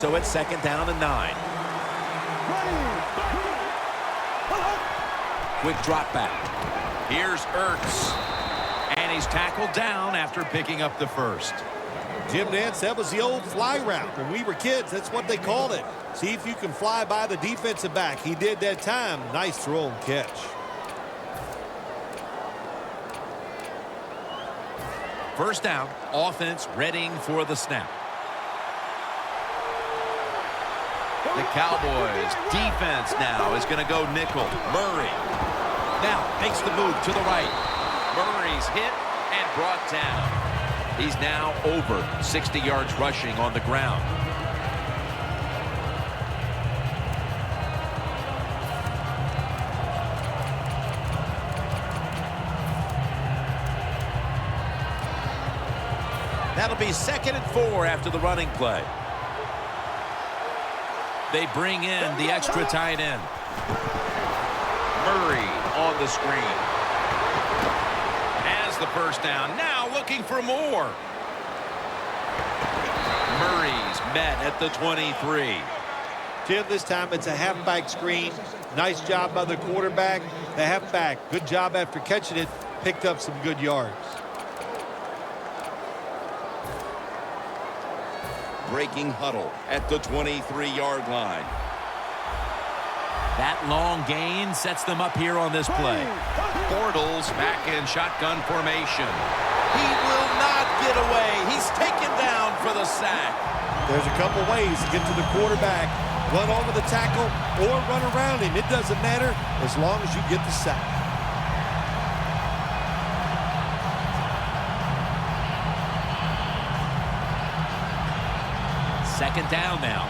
So it's 2nd down and 9. Quick drop back. Here's Ertz. And he's tackled down after picking up the first. Jim Nance, that was the old fly route. When we were kids, that's what they called it. See if you can fly by the defensive back. He did that time. Nice throw and catch. First down, offense readying for the snap. The Cowboys defense now is going to go nickel. Murray now makes the move to the right. Murray's hit and brought down. He's now over 60 yards rushing on the ground. That'll be 2nd and 4 after the running play. They bring in the extra tight end. Murray on the screen. Has the first down. Now looking for more. Murray's met at the 23. Jim, this time it's a halfback screen. Nice job by the quarterback. The halfback, good job after catching it. Picked up some good yards. Breaking huddle at the 23-yard line. That long gain sets them up here on this play. Bortles back in shotgun formation. He will not get away. He's taken down for the sack. There's a couple ways to get to the quarterback. Run over the tackle or run around him. It doesn't matter as long as you get the sack. 2nd down now.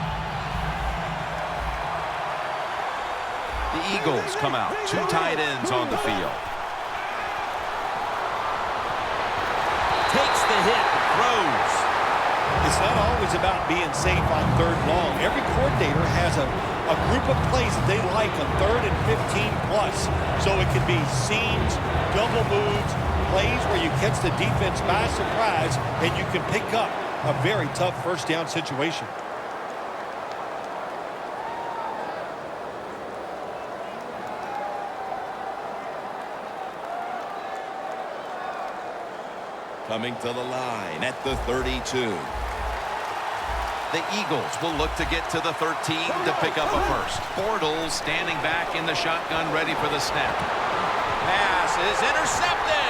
The Eagles come out. 2 tight ends on the field. Takes the hit, throws. It's not always about being safe on 3rd and long. Every coordinator has a group of plays that they like on 3rd and 15 plus. So it can be seams, double moves, plays where you catch the defense by surprise and you can pick up a very tough 1st down situation. Coming to the line at the 32. The Eagles will look to get to the 13 to pick up a first. Bortles standing back in the shotgun ready for the snap. Pass is intercepted.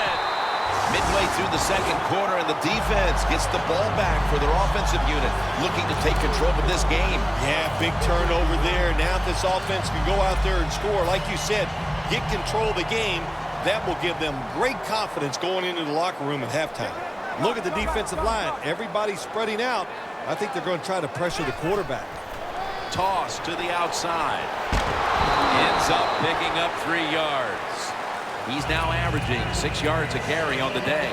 Midway through the 2nd quarter, and the defense gets the ball back for their offensive unit, looking to take control of this game. Yeah, big turnover there. Now this offense can go out there and score. Like you said, get control of the game. That will give them great confidence going into the locker room at halftime. Look at the defensive line. Everybody's spreading out. I think they're going to try to pressure the quarterback. Toss to the outside. Ends up picking up 3 yards. He's now averaging 6 yards a carry on the day.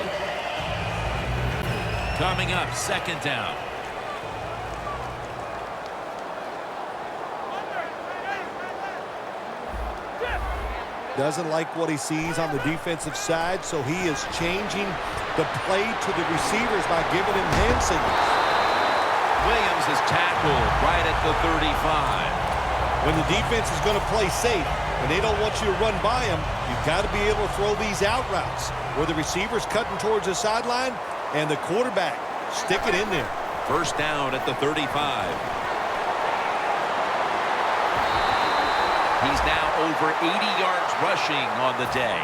Coming up, 2nd down. Doesn't like what he sees on the defensive side, so he is changing the play to the receivers by giving him hand signals. Williams is tackled right at the 35. When the defense is going to play safe and they don't want you to run by them, you've got to be able to throw these out routes where the receiver's cutting towards the sideline and the quarterback stick it in there. First down at the 35. He's now over 80 yards rushing on the day.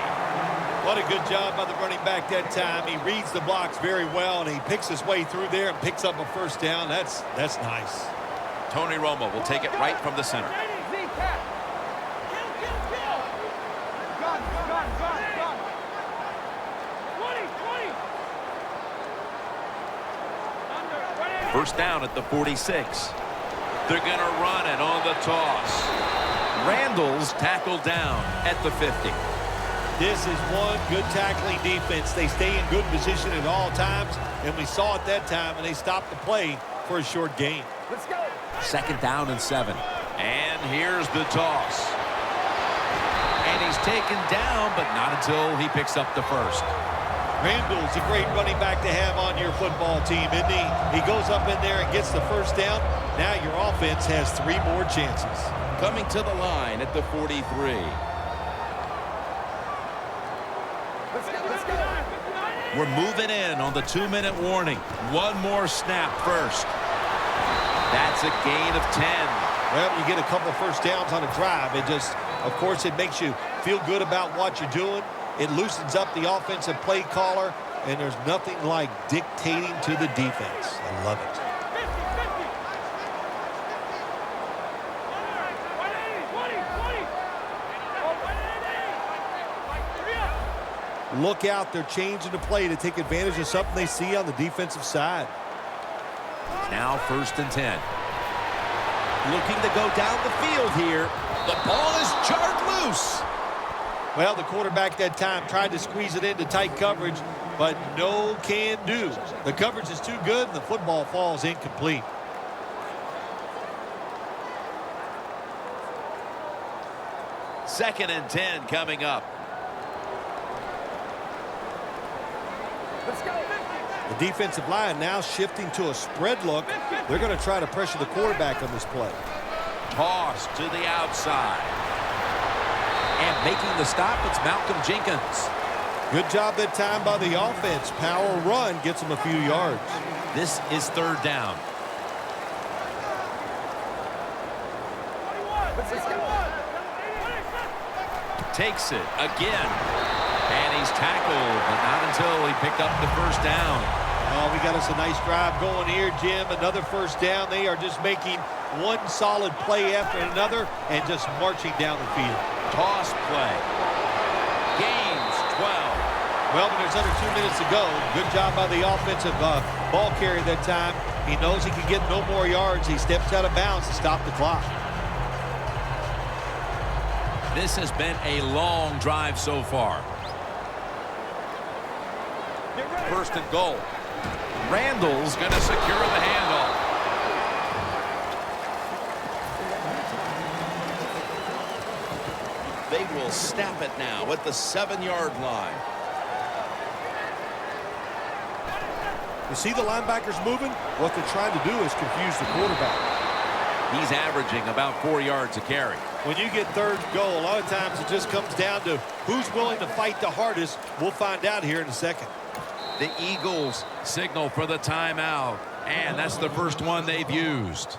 What a good job by the running back that time. He reads the blocks very well, and he picks his way through there and picks up a first down. That's nice. Tony Romo will take it right from the center. First down at the 46. They're going to run it on the toss. Randall's tackled down at the 50. This is one good tackling defense. They stay in good position at all times, and we saw it that time, and they stopped the play for a short gain. Let's go. 2nd down and 7. And here's the toss. And he's taken down, but not until he picks up the first. Randall's a great running back to have on your football team, isn't he? He goes up in there and gets the first down. Now your offense has 3 more chances. Coming to the line at the 43. We're moving in on the 2-minute warning. One more snap first. That's a gain of 10. Well, you get a couple first downs on a drive. It just, of course, it makes you feel good about what you're doing. It loosens up the offensive play caller, and there's nothing like dictating to the defense. I love it. Look out, they're changing the play to take advantage of something they see on the defensive side. Now 1st and 10. Looking to go down the field here. The ball is jarred loose. Well, the quarterback that time tried to squeeze it into tight coverage, but no can do. The coverage is too good, and the football falls incomplete. Second and 10 coming up. The defensive line now shifting to a spread look. They're going to try to pressure the quarterback on this play. Toss to the outside. And making the stop, it's Malcolm Jenkins. Good job that time by the offense. Power run gets them a few yards. This is 3rd down. Takes it again. And he's tackled, but not until he picked up the 1st down. Oh, we got us a nice drive going here, Jim. Another 1st down. They are just making one solid play after another and just marching down the field. Toss play. Gains 12. Well, but there's under 2 minutes to go. Good job by the offensive ball carrier that time. He knows he can get no more yards. He steps out of bounds to stop the clock. This has been a long drive so far. 1st and goal. Randall's going to secure the handoff. They will snap it now at the 7-yard line. You see the linebackers moving? What they're trying to do is confuse the quarterback. He's averaging about 4 yards a carry. When you get 3rd and goal, a lot of times it just comes down to who's willing to fight the hardest. We'll find out here in a second. The Eagles signal for the timeout, and that's the first one they've used.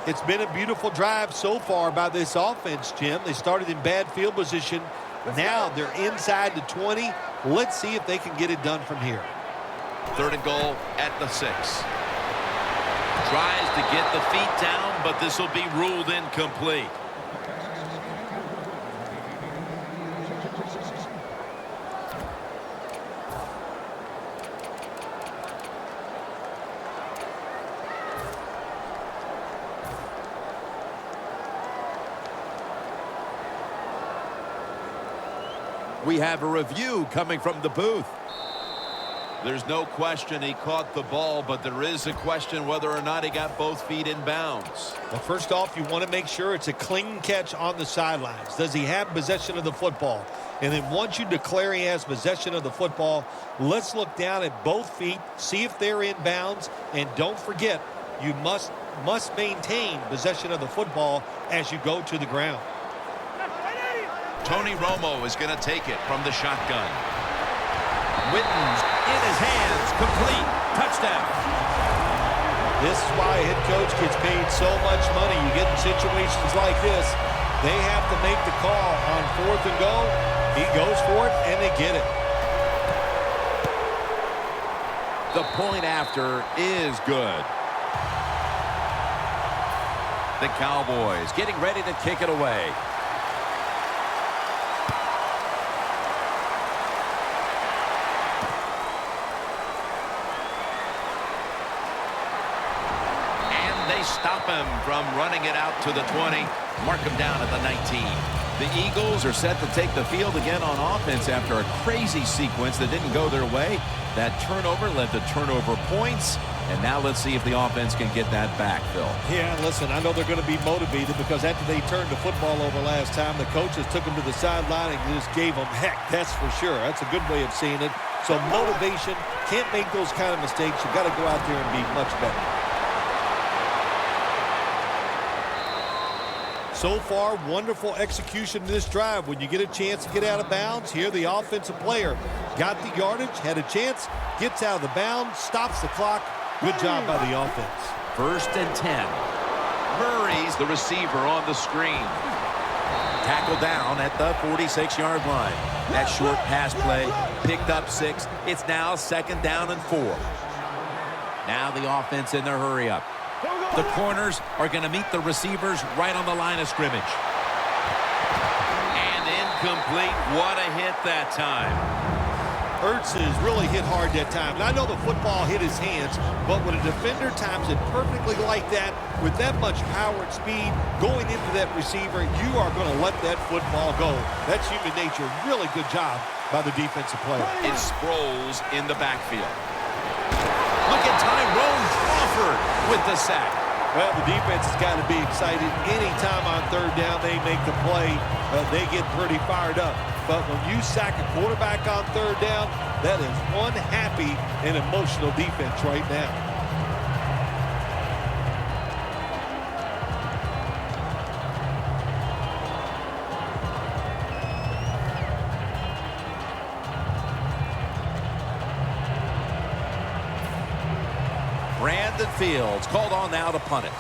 It's been a beautiful drive so far by this offense, Jim. They started in bad field position. Now they're inside the 20. Let's see if they can get it done from here. 3rd and goal at the 6. Tries to get the feet down, but this will be ruled incomplete. We have a review coming from the booth. There's no question he caught the ball, but there is a question whether or not he got both feet in bounds. Well, first off, you want to make sure it's a clean catch on the sidelines. Does he have possession of the football? And then once you declare he has possession of the football, let's look down at both feet, see if they're in bounds, and don't forget, you must maintain possession of the football as you go to the ground. Tony Romo is going to take it from the shotgun. Witten's in his hands, complete, touchdown. This is why a head coach gets paid so much money. You get in situations like this, they have to make the call on 4th and goal. He goes for it, and they get it. The point after is good. The Cowboys getting ready to kick it away. Stop him from running it out to the 20. Mark him down at the 19. The Eagles are set to take the field again on offense after a crazy sequence that didn't go their way. That turnover led to turnover points, And now let's see if the offense can get that back, Phil. Yeah, listen, I know they're going to be motivated because after they turned the football over last time, the coaches took them to the sideline and just gave them heck, that's for sure. That's a good way of seeing it. So motivation, can't make those kind of mistakes. You've got to go out there and be much better. So far, wonderful execution in this drive. When you get a chance to get out of bounds, here the offensive player got the yardage, had a chance, gets out of the bounds, stops the clock. Good job by the offense. 1st and 10. Murray's the receiver on the screen. Tackle down at the 46-yard line. That short pass play picked up 6. It's now 2nd down and 4. Now the offense in their hurry up. The corners are going to meet the receivers right on the line of scrimmage. And incomplete. What a hit that time. Ertz is really hit hard that time. And I know the football hit his hands, but when a defender times it perfectly like that, with that much power and speed going into that receiver, you are going to let that football go. That's human nature. Really good job by the defensive player. It's Sproles in the backfield. Look at Tyrone Crawford with the sack. Well, the defense has got to be excited. Anytime on 3rd down they make the play, they get pretty fired up. But when you sack a quarterback on 3rd down, that is one happy and emotional defense right now. Brandon Fields called on now to punt it.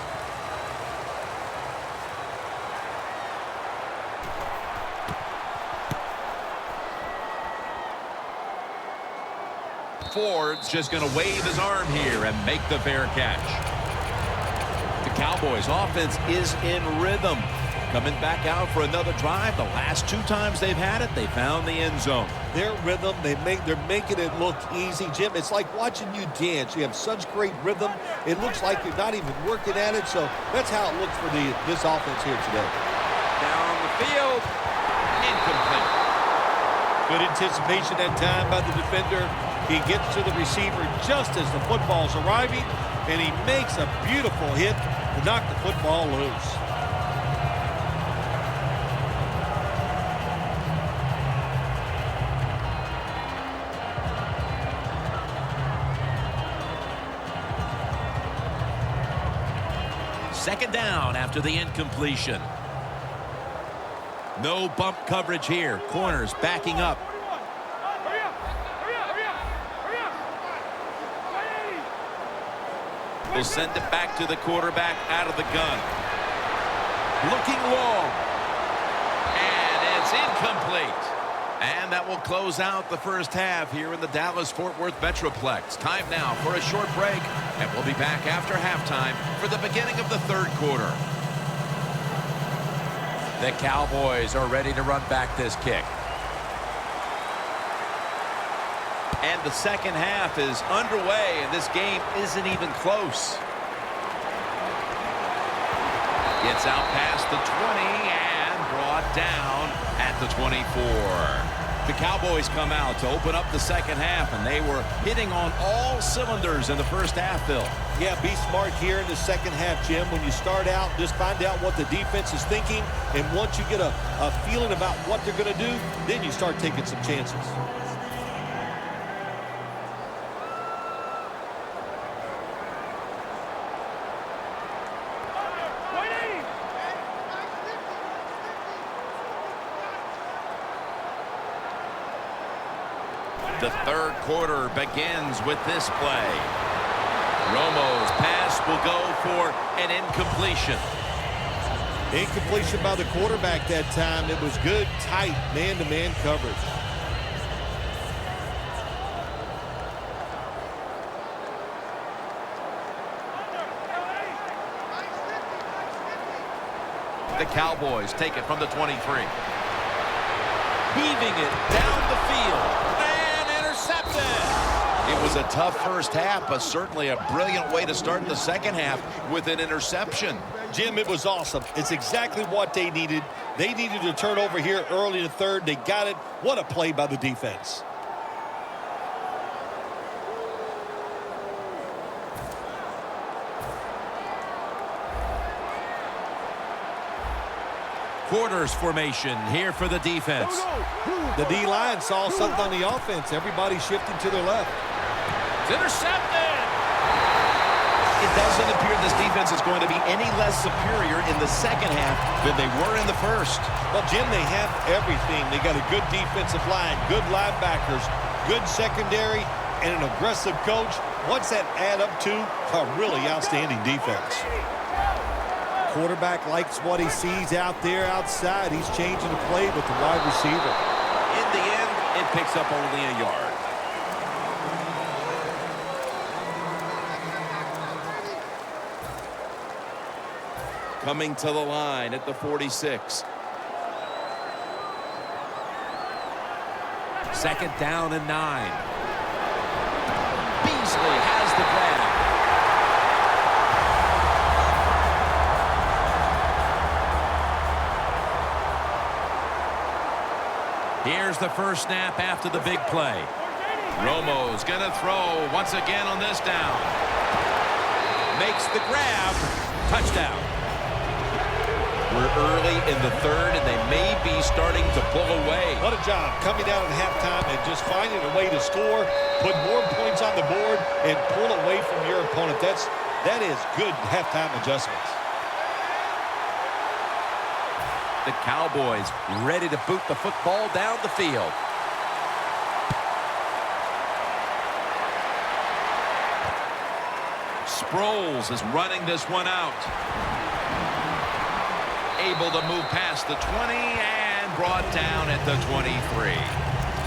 Ford's just going to wave his arm here and make the fair catch. The Cowboys offense is in rhythm. Coming back out for another drive. The last 2 times they've had it, they found the end zone. Their rhythm, they're making it look easy. Jim, it's like watching you dance. You have such great rhythm. It looks like you're not even working at it. So that's how it looks for this offense here today. Down the field. Incomplete. Good anticipation that time by the defender. He gets to the receiver just as the football's arriving, and he makes a beautiful hit to knock the football loose. Second down after the incompletion. No bump coverage here. Corners backing up. Will send it back to the quarterback out of the gun. Looking long. And it's incomplete. And that will close out the first half here in the Dallas-Fort Worth Metroplex. Time now for a short break. And we'll be back after halftime for the beginning of the 3rd quarter. The Cowboys are ready to run back this kick. And the second half is underway, and this game isn't even close. Gets out past the 20 and brought down at the 24. The Cowboys come out to open up the second half, and they were hitting on all cylinders in the first half, Phil. Yeah, be smart here in the second half, Jim. When you start out, just find out what the defense is thinking, and once you get a feeling about what they're going to do, then you start taking some chances. The 3rd quarter begins with this play. Romo's pass will go for an incompletion. Incompletion by the quarterback that time. It was good, tight, man-to-man coverage. The Cowboys take it from the 23. Heaving it down the field. It was a tough first half, but certainly a brilliant way to start the second half with an interception. Jim, it was awesome. It's exactly what they needed. They needed to turn over here early in the 3rd. They got it. What a play by the defense. Quarters formation here for the defense. The D-line saw something on the offense. Everybody shifting to their left. It's intercepted. It doesn't appear this defense is going to be any less superior in the second half than they were in the first. Well, Jim, they have everything. They got a good defensive line, good linebackers, good secondary, and an aggressive coach. What's that add up to? A really outstanding defense. Quarterback likes what he sees out there outside. He's changing the play with the wide receiver. In the end, it picks up only a yard. Coming to the line at the 46. Second down and 9. Beasley has the grab. Here's the first snap after the big play. Romo's going to throw once again on this down. Makes the grab. Touchdown. We're early in the third, and they may be starting to pull away. What a job coming down at halftime and just finding a way to score, put more points on the board, and pull away from your opponent. That is good halftime adjustments. The Cowboys ready to boot the football down the field. Sproles is running this one out. Able to move past the 20 and brought down at the 23.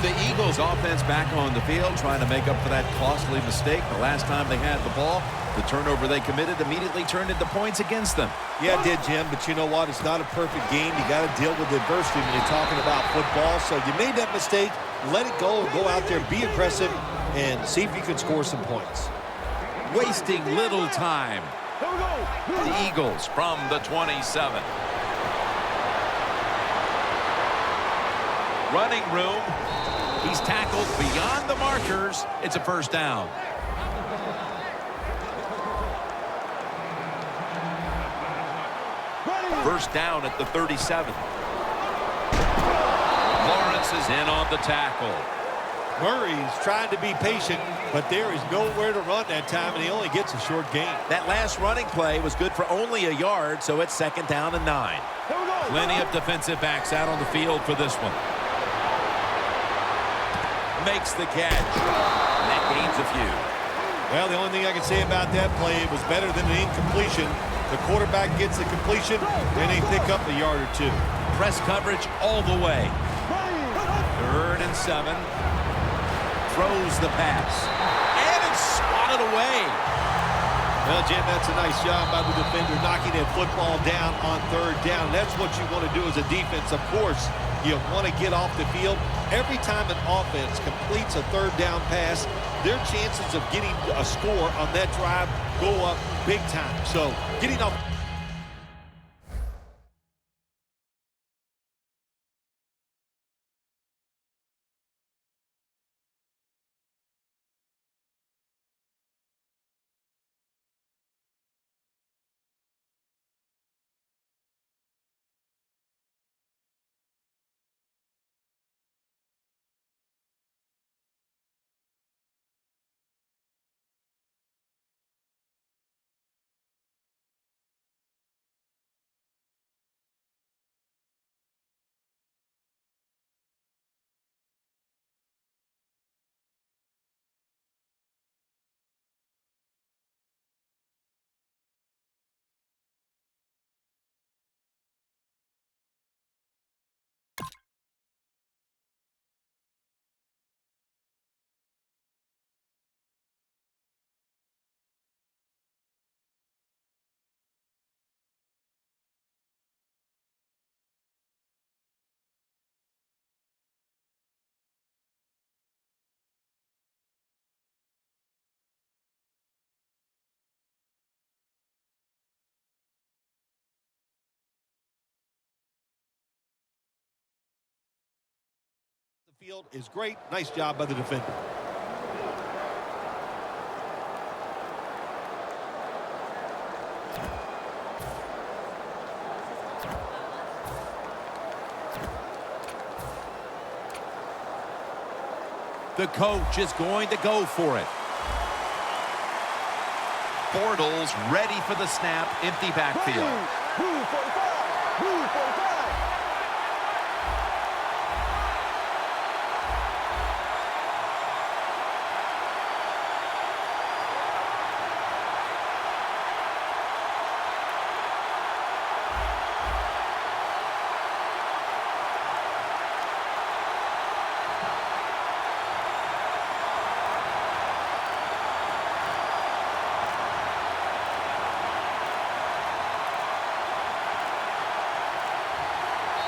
The Eagles offense back on the field trying to make up for that costly mistake. The last time they had the ball, the turnover they committed immediately turned into points against them. Yeah, it did, Jim, but you know what? It's not a perfect game. You got to deal with adversity when you're talking about football. So you made that mistake, let it go, go out there, be aggressive, and see if you can score some points. Wasting little time. The Eagles from the 27. Running room. He's tackled beyond the markers. It's a first down. First down at the 37. Lawrence is in on the tackle. Murray's trying to be patient, but there is nowhere to run that time, and he only gets a short gain. That last running play was good for only a yard, so it's second down and 9. Plenty of defensive backs out on the field for this one. Makes the catch. And that gains a few. Well, the only thing I can say about that play, it was better than an incompletion. The quarterback gets the completion, and they pick up a yard or two. Press coverage all the way. 3rd and 7. Throws the pass. And it's swatted away. Well, Jim, that's a nice job by the defender knocking that football down on 3rd down. That's what you want to do as a defense. Of course, you want to get off the field. Every time an offense completes a 3rd down pass, their chances of getting a score on that drive go up big time. So getting off. Field is great. Nice job by the defender. The coach is going to go for it. Bortles ready for the snap. Empty backfield.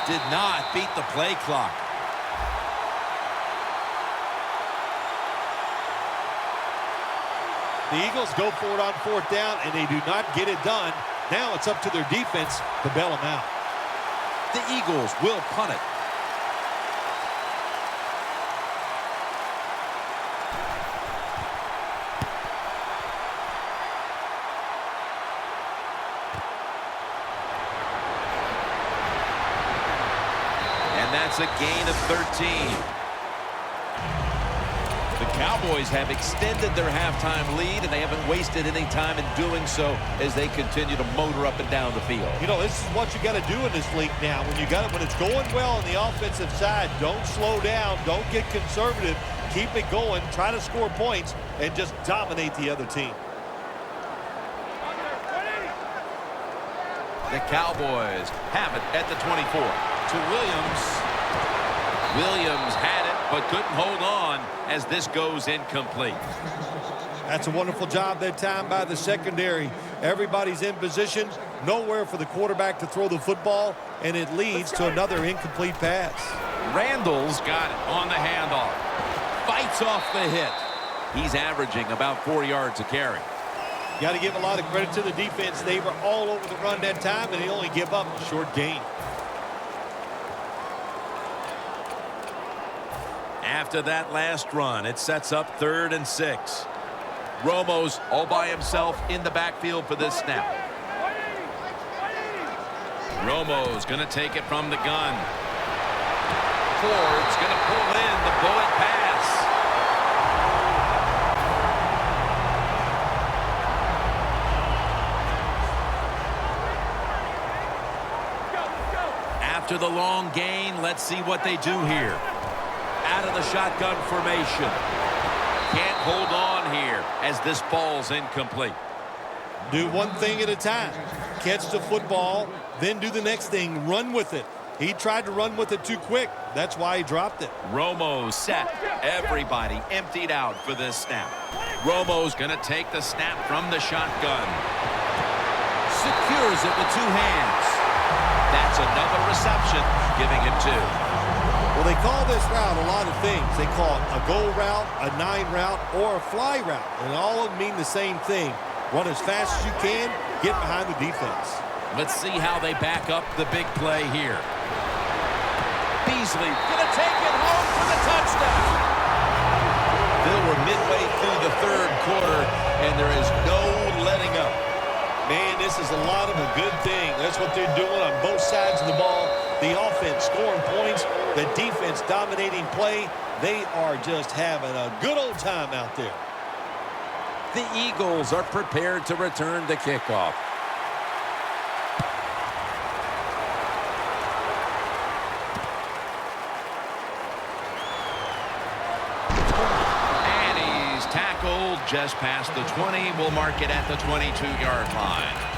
Did not beat the play clock. The Eagles go for it on 4th down, and they do not get it done. Now it's up to their defense to bail them out. The Eagles will punt it. That's a gain of 13. The Cowboys have extended their halftime lead, and they haven't wasted any time in doing so as they continue to motor up and down the field. You know, this is what you got to do in this league now. When it's going well on the offensive side, don't slow down, don't get conservative, keep it going, try to score points, and just dominate the other team. The Cowboys have it at the 24 to Williams. Williams had it, but couldn't hold on as this goes incomplete. That's a wonderful job that time by the secondary. Everybody's in position, nowhere for the quarterback to throw the football, and it leads to another incomplete pass. Randall's got it on the handoff. Fights off the hit. He's averaging about 4 yards a carry. Got to give a lot of credit to the defense. They were all over the run that time, and they only give up a short gain. After that last run, it sets up 3rd and 6. Romo's all by himself in the backfield for this snap. Romo's going to take it from the gun. Ford's going to pull in the bullet pass. After the long gain, let's see what they do here. Out of the shotgun formation. Can't hold on here as this ball's incomplete. Do one thing at a time. Catch the football, then do the next thing. Run with it. He tried to run with it too quick. That's why he dropped it. Romo set. Everybody emptied out for this snap. Romo's going to take the snap from the shotgun. Secures it with 2 hands. That's another reception, giving him 2. Well, they call this route a lot of things. They call it a go route, a 9 route, or a fly route. And all of them mean the same thing. Run as fast as you can, get behind the defense. Let's see how they back up the big play here. Beasley gonna take it home for the touchdown. Bill, we're midway through the 3rd quarter, and there is no letting up. Man, this is a lot of a good thing. That's what they're doing on both sides of the ball. The offense scoring points, the defense dominating play. They are just having a good old time out there. The Eagles are prepared to return the kickoff. And he's tackled just past the 20. We'll mark it at the 22-yard line.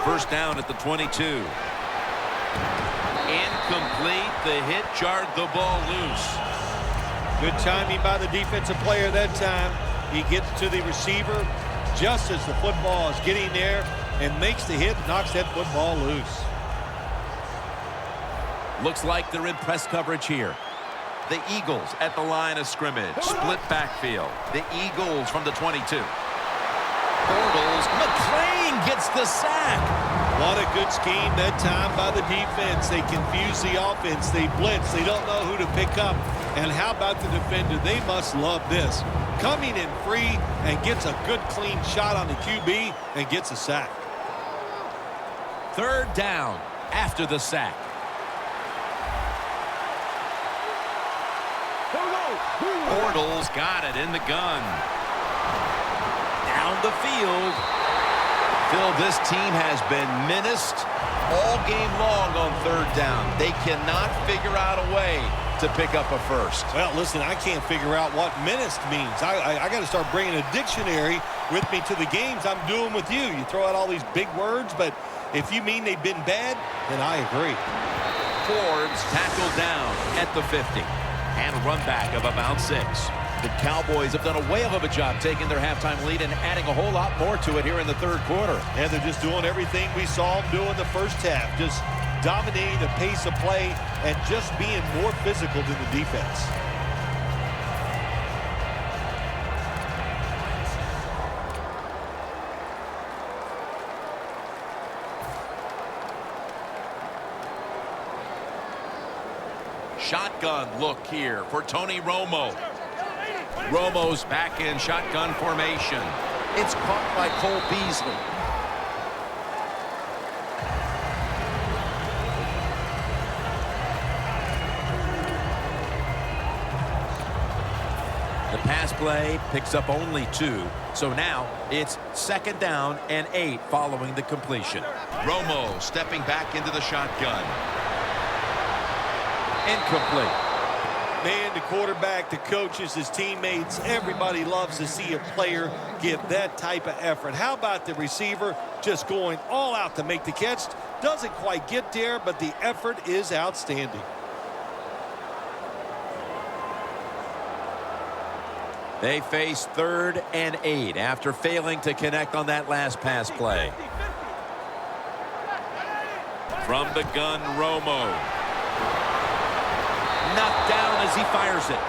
First down at the 22. Incomplete. The hit jarred the ball loose. Good timing by the defensive player that time. He gets to the receiver just as the football is getting there and makes the hit, knocks that football loose. Looks like they're in press coverage here. The Eagles at the line of scrimmage. Split backfield. The Eagles from the 22. Bortles. McClain gets the sack. What a good scheme that time by the defense. They confuse the offense. They blitz. They don't know who to pick up. And how about the defender? They must love this. Coming in free and gets a good clean shot on the QB and gets a sack. Third down after the sack. Bortles got it in the gun. Down the field. Phil, this team has been menaced all game long on third down. They cannot figure out a way to pick up a first. Well, listen, I can't figure out what menaced means. I got to start bringing a dictionary with me to the games I'm doing with you. You throw out all these big words, but if you mean they've been bad, then I agree. Forbes tackled down at the 50. And a run back of about 6. The Cowboys have done a whale of a job taking their halftime lead and adding a whole lot more to it here in the third quarter. And they're just doing everything we saw them do in the first half. Just dominating the pace of play and just being more physical than the defense. Shotgun look here for Tony Romo. Romo's back in shotgun formation. It's caught by Cole Beasley. The pass play picks up only 2. So now it's 2nd down and 8 following the completion. Romo stepping back into the shotgun. Incomplete. Man, the quarterback, the coaches, his teammates, everybody loves to see a player give that type of effort. How about the receiver just going all out to make the catch? Doesn't quite get there, but the effort is outstanding. They face 3rd and 8 after failing to connect on that last pass play. From the gun, Romo. Knocked down as he fires it.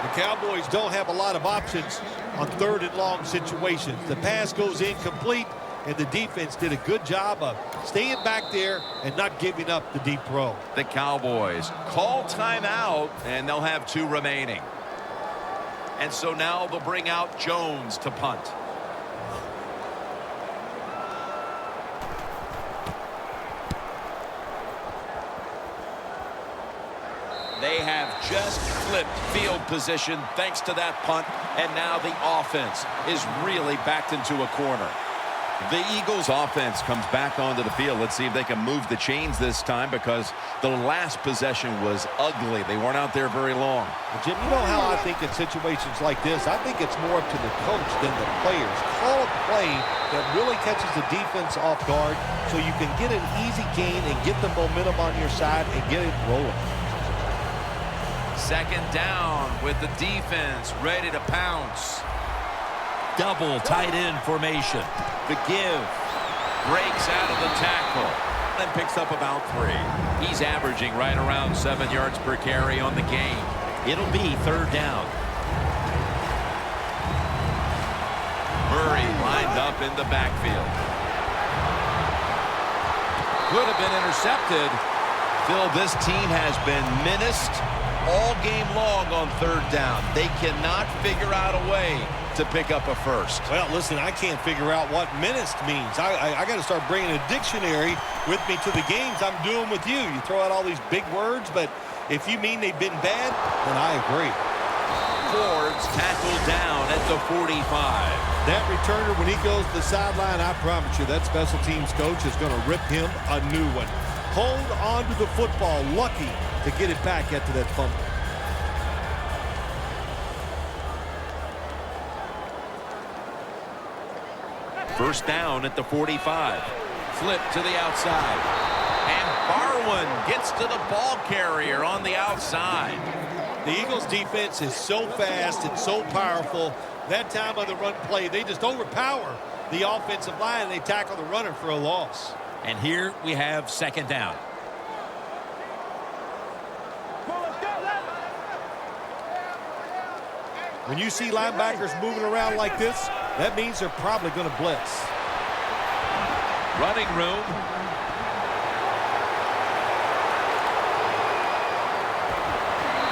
The Cowboys don't have a lot of options on 3rd and long situations. The pass goes incomplete, and the defense did a good job of staying back there and not giving up the deep throw. The Cowboys call timeout, and they'll have 2 remaining. And so now they'll bring out Jones to punt. They have just flipped field position thanks to that punt, and now the offense is really backed into a corner. The Eagles offense comes back onto the field. Let's see if they can move the chains this time, because the last possession was ugly. They weren't out there very long. Well, Jim, you know how I think in situations like this, I think it's more up to the coach than the players. Call a play that really catches the defense off guard so you can get an easy gain and get the momentum on your side and get it rolling. 2nd down with the defense ready to pounce. Double tight end formation. The give breaks out of the tackle and picks up about 3. He's averaging right around 7 yards per carry on the game. It'll be 3rd down. Murray lined up in the backfield. Could have been intercepted. Phil, this team has been menaced all game long on 3rd down. They cannot figure out a way to pick up a first. Well, listen, I can't figure out what menaced means. I got to start bringing a dictionary with me to the games I'm doing with you. You throw out all these big words, but if you mean they've been bad, then I agree. Forbes tackled down at the 45. That returner, when he goes to the sideline, I promise you that special teams coach is going to rip him a new one. Hold on to the football, lucky to get it back after that fumble. First down at the 45. Flip to the outside. And Barwin gets to the ball carrier on the outside. The Eagles defense is so fast and so powerful. That time of the run play, they just overpower the offensive line, and they tackle the runner for a loss. And here we have 2nd down. When you see linebackers moving around like this, that means they're probably going to blitz. Running room.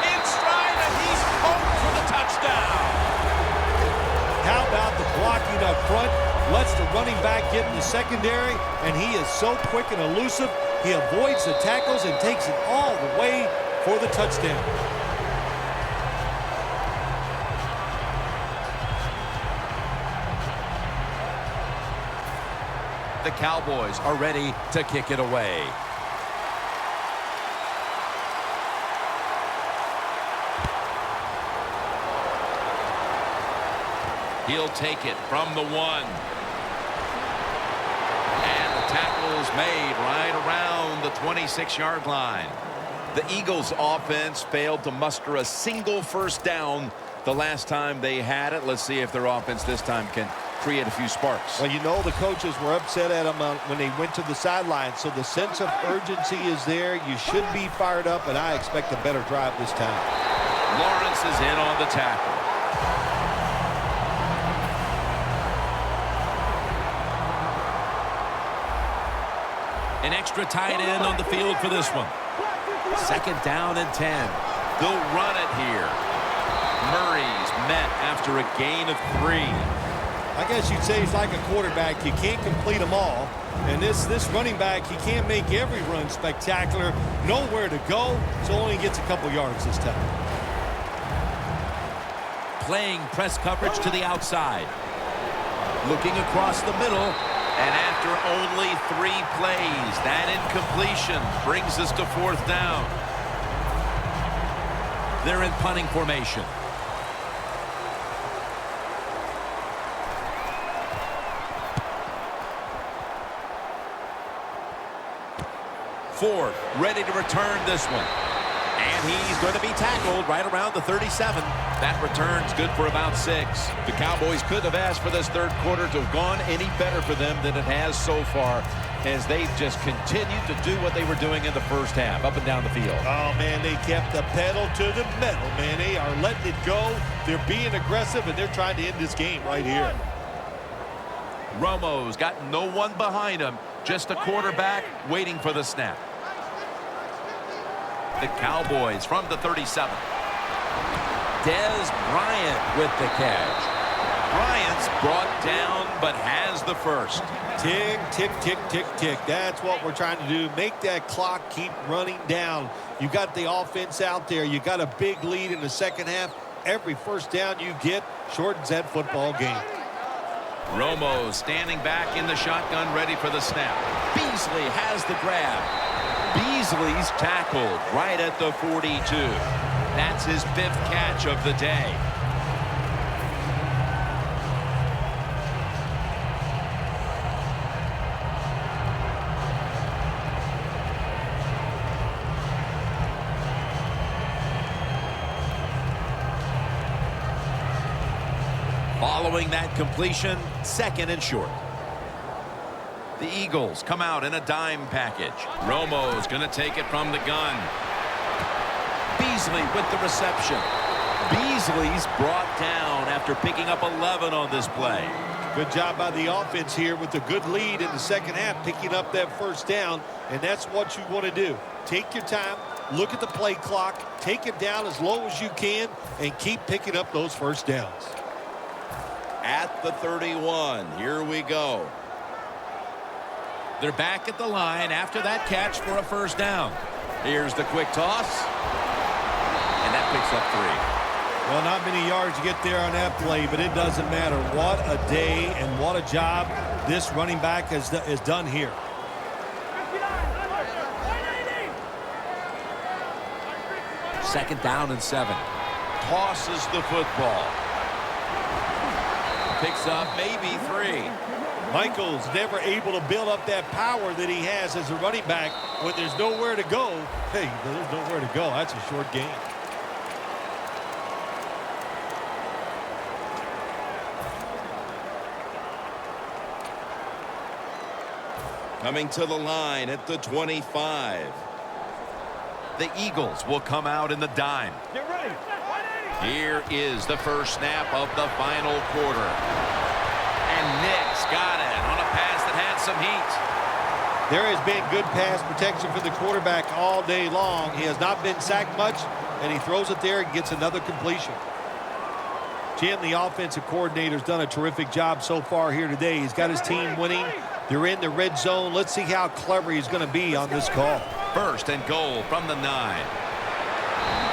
In stride, and he's home for the touchdown. How about the blocking up front? Lets the running back get in the secondary, and he is so quick and elusive. He avoids the tackles and takes it all the way for the touchdown. The Cowboys are ready to kick it away. He'll take it from the 1. And the tackle is made right around the 26-yard line. The Eagles' offense failed to muster a single first down the last time they had it. Let's see if their offense this time can create a few sparks. Well, you know, the coaches were upset at them when they went to the sideline, so the sense of urgency is there. You should be fired up, and I expect a better drive this time. Lawrence is in on the tackle. An extra tight end on the field for this one. 2nd down and 10. They'll run it here. Murray's met after a gain of 3. I guess you'd say he's like a quarterback. You can't complete them all. And this running back, he can't make every run spectacular. Nowhere to go, so only gets a couple yards this time. Playing press coverage to the outside. Looking across the middle. And after only 3 plays, that incompletion brings us to 4th down. They're in punting formation. Ford ready to return this one. And he's going to be tackled right around the 37. That return's good for about 6. The Cowboys couldn't have asked for this 3rd quarter to have gone any better for them than it has so far, as they've just continued to do what they were doing in the first half, up and down the field. Oh, man, they kept the pedal to the metal, man. They are letting it go. They're being aggressive, and they're trying to end this game right here. Romo's got no one behind him, just a quarterback waiting for the snap. The Cowboys from the 37. Dez Bryant with the catch. Bryant's brought down but has the first. Tick, tick, tick, tick, tick. That's what we're trying to do. Make that clock keep running down. You got the offense out there. You got a big lead in the 2nd half. Every first down you get shortens that football game. Romo standing back in the shotgun ready for the snap. Beasley has the grab. Beasley's tackled right at the 42. That's his 5th catch of the day. Following that completion, 2nd and short. The Eagles come out in a dime package. Romo's going to take it from the gun. Beasley with the reception. Beasley's brought down after picking up 11 on this play. Good job by the offense here with a good lead in the 2nd half, picking up that first down, and that's what you want to do. Take your time, look at the play clock, take it down as low as you can, and keep picking up those first downs. At the 31, here we go. They're back at the line after that catch for a first down. Here's the quick toss. And that picks up 3. Well, not many yards to get there on that play, but it doesn't matter. What a day and what a job this running back has done here. Second down and 7. Tosses the football. Picks up maybe 3. Michael's never able to build up that power that he has as a running back when there's nowhere to go. Hey, there's nowhere to go. That's a short game. Coming to the line at the 25. The Eagles will come out in the dime. Get ready. Here is the first snap of the final quarter. And Nick's got it on a pass that had some heat. There has been good pass protection for the quarterback all day long. He has not been sacked much, and he throws it there and gets another completion. Jim, the offensive coordinator, has done a terrific job so far here today. He's got his team winning. They're in the red zone. Let's see how clever he's going to be on this call. First and goal from the 9.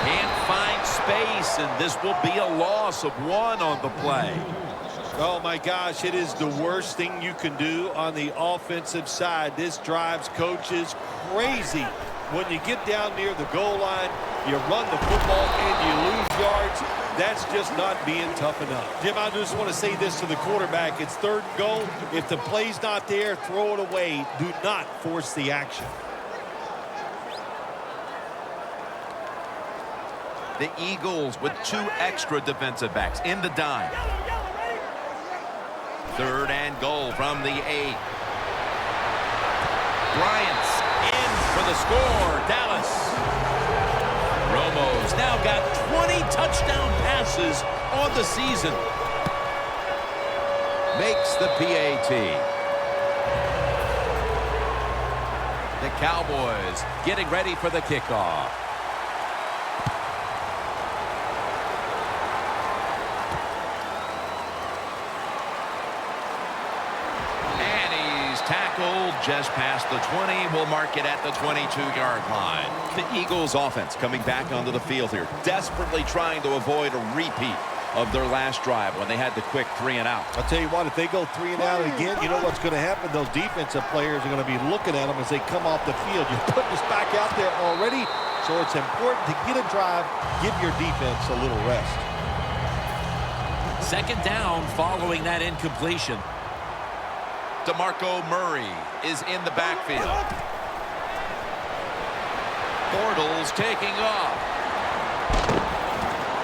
Can't find space, and this will be a loss of 1 on the play. Oh, my gosh, it is the worst thing you can do on the offensive side. This drives coaches crazy. When you get down near the goal line, you run the football and you lose yards. That's just not being tough enough. Jim, I just want to say this to the quarterback. It's 3rd and goal. If the play's not there, throw it away. Do not force the action. The Eagles with 2 extra defensive backs in the dime. 3rd and goal from the 8. Bryant's in for the score. Dallas. Romo's now got 20 touchdown passes on the season. Makes the PAT. The Cowboys getting ready for the kickoff. Tackled just past the 20. We'll mark it at the 22-yard line. The Eagles offense coming back onto the field here, desperately trying to avoid a repeat of their last drive when they had the quick 3 and out. I'll tell you what, if they go 3 and out again, you know what's going to happen? Those defensive players are going to be looking at them as they come off the field. You're putting us back out there already, so it's important to get a drive, give your defense a little rest. 2nd down following that incompletion. DeMarco Murray is in the backfield. Bortles taking off.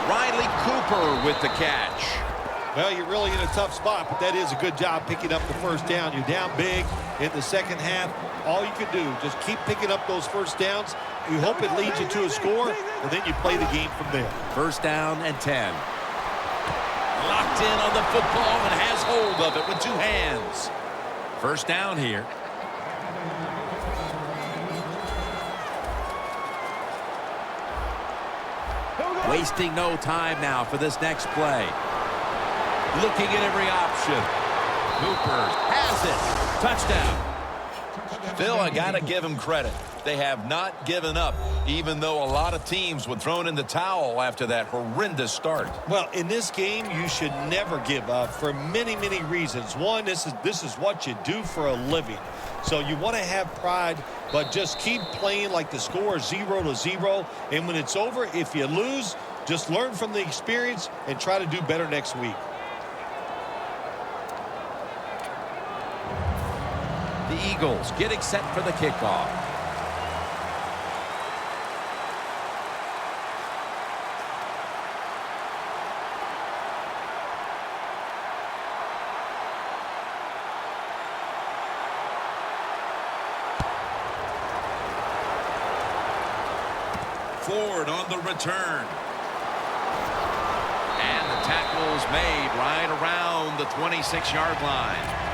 Riley Cooper with the catch. Well, you're really in a tough spot, but that is a good job picking up the 1st down. You're down big in the 2nd half. All you can do, just keep picking up those 1st downs. You hope it leads you to a score, and then you play the game from there. 1st down and 10. Locked in on the football and has hold of it with 2 hands. 1st down here. Wasting no time now for this next play. Looking at every option. Cooper has it. Touchdown. Phil, I got to give him credit. They have not given up, even though a lot of teams would throw in the towel after that horrendous start. Well, in this game, you should never give up for many, many reasons. One, this is what you do for a living. So you want to have pride, but just keep playing like the score is 0-0. And when it's over, if you lose, just learn from the experience and try to do better next week. The Eagles getting set for the kickoff. Ford on the return. And the tackle's made right around the 26-yard line.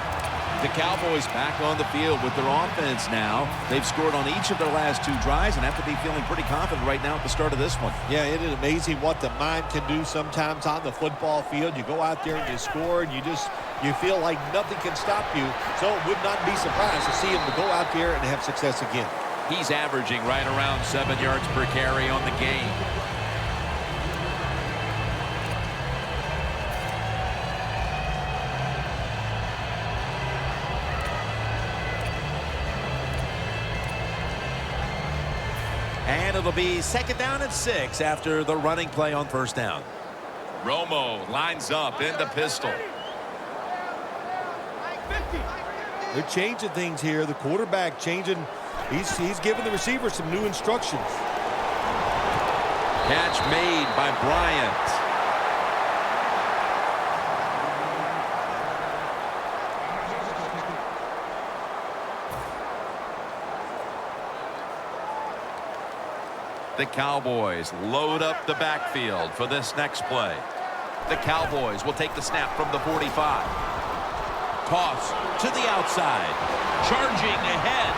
The Cowboys back on the field with their offense now. They've scored on each of their last 2 drives and have to be feeling pretty confident right now at the start of this one. Yeah, it is amazing what the mind can do sometimes on the football field. You go out there and you score, and you feel like nothing can stop you. So it would not be surprised to see him to go out there and have success again. He's averaging right around 7 yards per carry on the game. And it'll be 2nd down and 6 after the running play on 1st down. Romo lines up in the pistol. They're changing things here. The quarterback changing. He's giving the receiver some new instructions. Catch made by Bryant. The Cowboys load up the backfield for this next play. The Cowboys will take the snap from the 45. Toss to the outside. Charging ahead.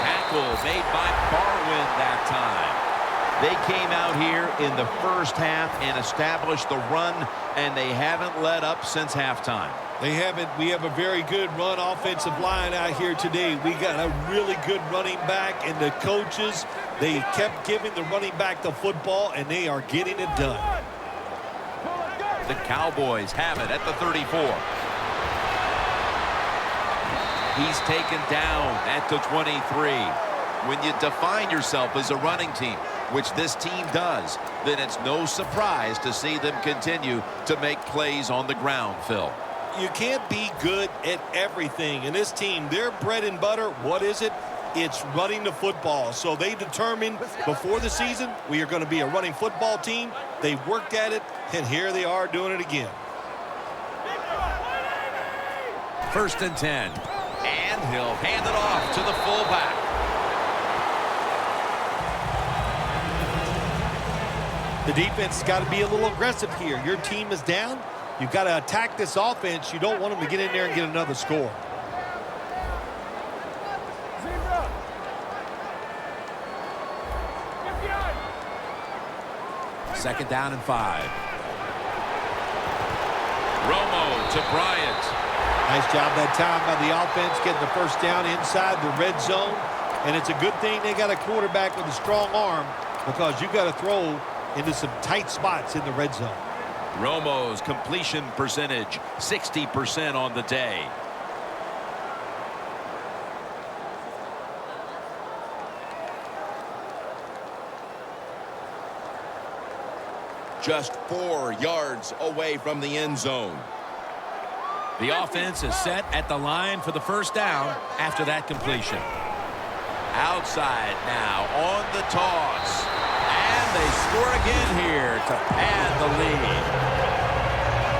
Tackle made by Barwin that time. They came out here in the first half and established the run, and they haven't let up since halftime. They haven't. We have a very good run offensive line out here today. We got a really good running back, and the coaches, they kept giving the running back the football, and they are getting it done. The Cowboys have it at the 34. He's taken down at the 23. When you define yourself as a running team, which this team does, then it's no surprise to see them continue to make plays on the ground, Phil. You can't be good at everything. And this team, their bread and butter, what is it? It's running the football. So they determined before the season we are going to be a running football team. They worked at it, and here they are doing it again. 1st and 10. And he'll hand it off to the fullback. The defense has got to be a little aggressive here. Your team is down. You've got to attack this offense. You don't want them to get in there and get another score. Second down and 5. Romo to Bryant. Nice job that time by the offense getting the first down inside the red zone. And it's a good thing they got a quarterback with a strong arm, because you've got to throw into some tight spots in the red zone. Romo's completion percentage, 60% on the day. Just 4 yards away from the end zone. The offense is set at the line for the first down after that completion. Outside now on the toss. And they score again here to pad the lead.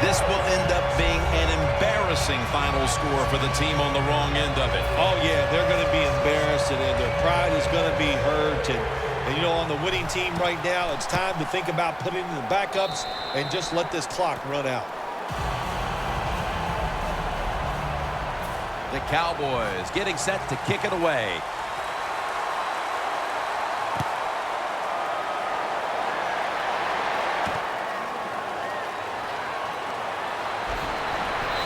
This will end up being an embarrassing final score for the team on the wrong end of it. Oh, yeah, they're going to be embarrassed, and their pride is going to be hurt. And, you know, on the winning team right now, it's time to think about putting in the backups and just let this clock run out. The Cowboys getting set to kick it away.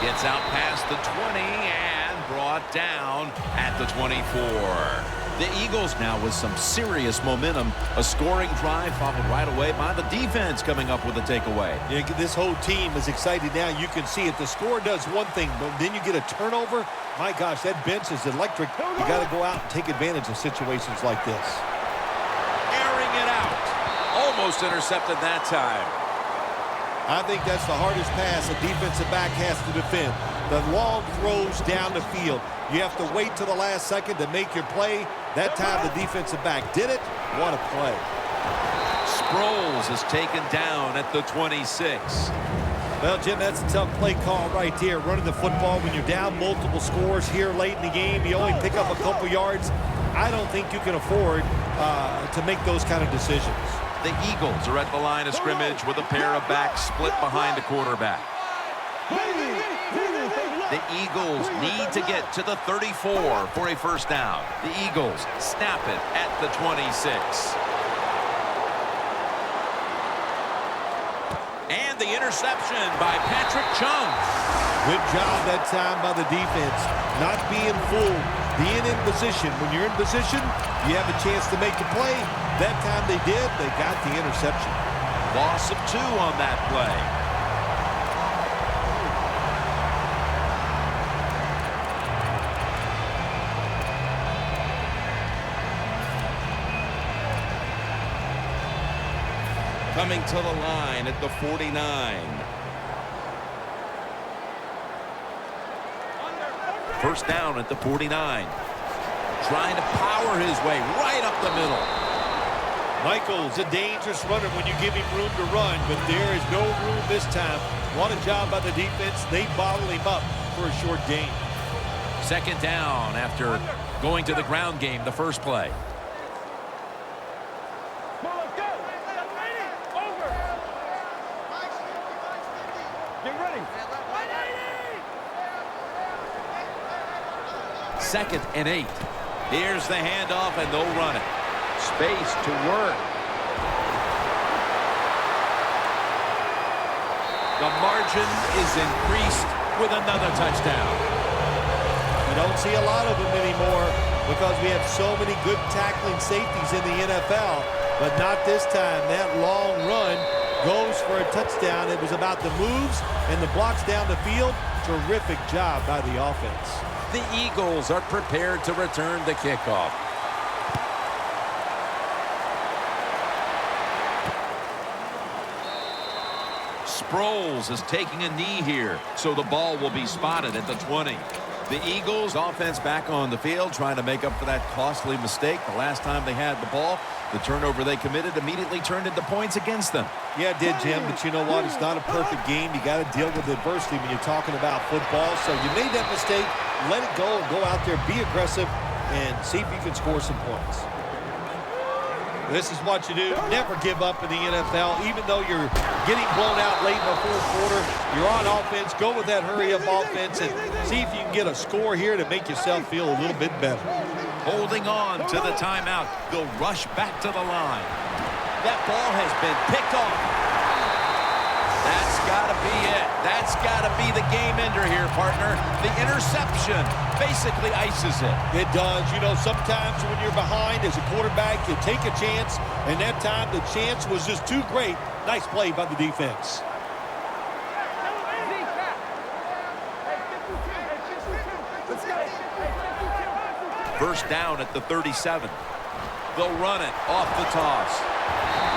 Gets out past the 20 and brought down at the 24. The Eagles now with some serious momentum. A scoring drive followed right away by the defense coming up with a takeaway. Yeah, this whole team is excited now. You can see it. The score does one thing, but then you get a turnover. My gosh, that bench is electric. You got to go out and take advantage of situations like this. Airing it out. Almost intercepted that time. I think that's the hardest pass a defensive back has to defend. The long throws down the field. You have to wait till the last second to make your play. That time the defensive back did it. What a play. Sproles is taken down at the 26. Well, Jim, that's a tough play call right there. Running the football when you're down multiple scores here late in the game. You only pick up a couple yards. I don't think you can afford to make those kind of decisions. The Eagles are at the line of scrimmage with a pair of backs split behind the quarterback. The Eagles need to get to the 34 for a first down. The Eagles snap it at the 26. And the interception by Patrick Chung. Good job that time by the defense. Not being fooled, being in position. When you're in position, you have a chance to make the play. That time they did. They got the interception. Loss of 2 on that play. Coming to the line at the 49. First down at the 49. Trying to power his way right up the middle. Michael's a dangerous runner when you give him room to run, but there is no room this time. What a job by the defense. They bottle him up for a short gain. Second down after going to the ground game the first play. 2nd and 8. Here's the handoff, and they'll run it. Space to work. The margin is increased with another touchdown. You don't see a lot of them anymore because we have so many good tackling safeties in the NFL, but not this time. That long run goes for a touchdown. It was about the moves and the blocks down the field. Terrific job by the offense. The Eagles are prepared to return the kickoff. Sproles is taking a knee here, so the ball will be spotted at the 20. The Eagles offense back on the field trying to make up for that costly mistake. The last time they had the ball, the turnover they committed immediately turned into points against them. Yeah, it did, Jim, but you know what? It's not a perfect game. You got to deal with adversity when you're talking about football. So you made that mistake, let it go, and go out there, be aggressive, and see if you can score some points. This is what you do. Never give up in the NFL. Even though you're getting blown out late in the fourth quarter, you're on offense. Go with that hurry-up offense and see if you can get a score here to make yourself feel a little bit better. Holding on to the timeout. They'll rush back to the line. That ball has been picked off. That's got to be it. That's got to be the game ender here, partner. The interception basically ices it. It does. You know, sometimes when you're behind as a quarterback, you take a chance, and that time the chance was just too great. Nice play by the defense. First down at the 37. They'll run it off the toss.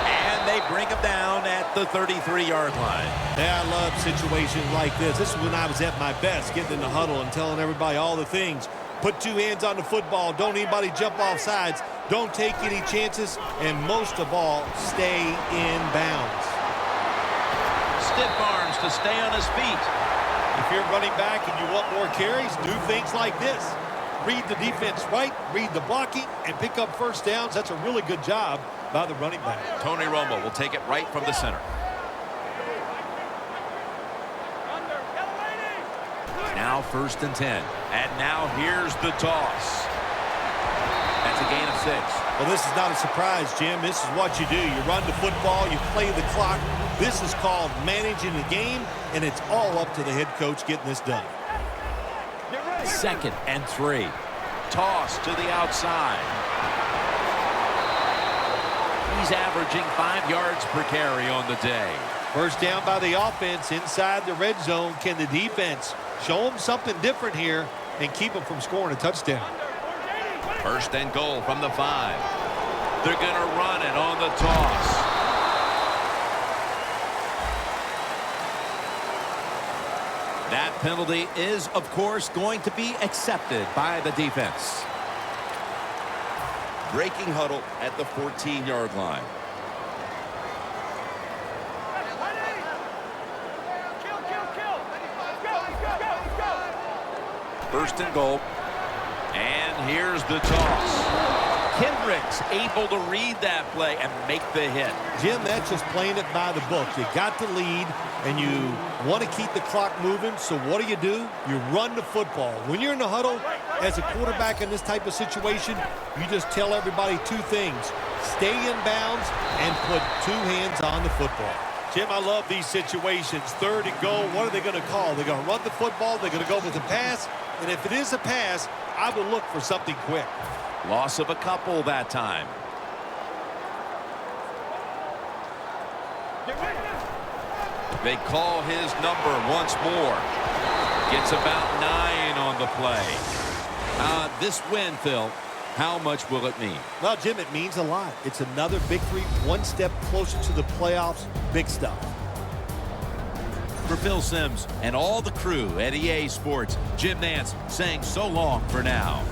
And they bring him down at the 33-yard line. Yeah, I love situations like this. This is when I was at my best, getting in the huddle and telling everybody all the things. Put two hands on the football. Don't anybody jump off sides. Don't take any chances. And most of all, stay in bounds. Stiff arms to stay on his feet. If you're running back and you want more carries, do things like this. Read the defense right, read the blocking, and pick up first downs. That's a really good job by the running back. Tony Romo will take it right from the center. Now 1st and 10. And now here's the toss. That's a gain of 6. Well, this is not a surprise, Jim. This is what you do. You run the football, you play the clock. This is called managing the game, and it's all up to the head coach getting this done. 2nd and 3. Toss to the outside. He's averaging 5 yards per carry on the day. First down by the offense inside the red zone. Can the defense show them something different here and keep them from scoring a touchdown? 1st and goal from the 5. They're going to run it on the toss. That penalty is, of course, going to be accepted by the defense. Breaking huddle at the 14-yard line. First and goal. And here's the toss. Kendrick's able to read that play and make the hit. Jim, that's just playing it by the book. You got the lead, and you want to keep the clock moving, so what do? You run the football. When you're in the huddle, as a quarterback in this type of situation, you just tell everybody two things. Stay in bounds and put two hands on the football. Jim, I love these situations. 3rd and goal, what are they going to call? They're going to run the football, they're going to go with a pass, and if it is a pass, I will look for something quick. Loss of a couple that time. They call his number once more. Gets about 9 on the play. This win, Phil, how much will it mean? Well, Jim, it means a lot. It's another victory, one step closer to the playoffs. Big stuff. For Phil Simms and all the crew at EA Sports, Jim Nance saying so long for now.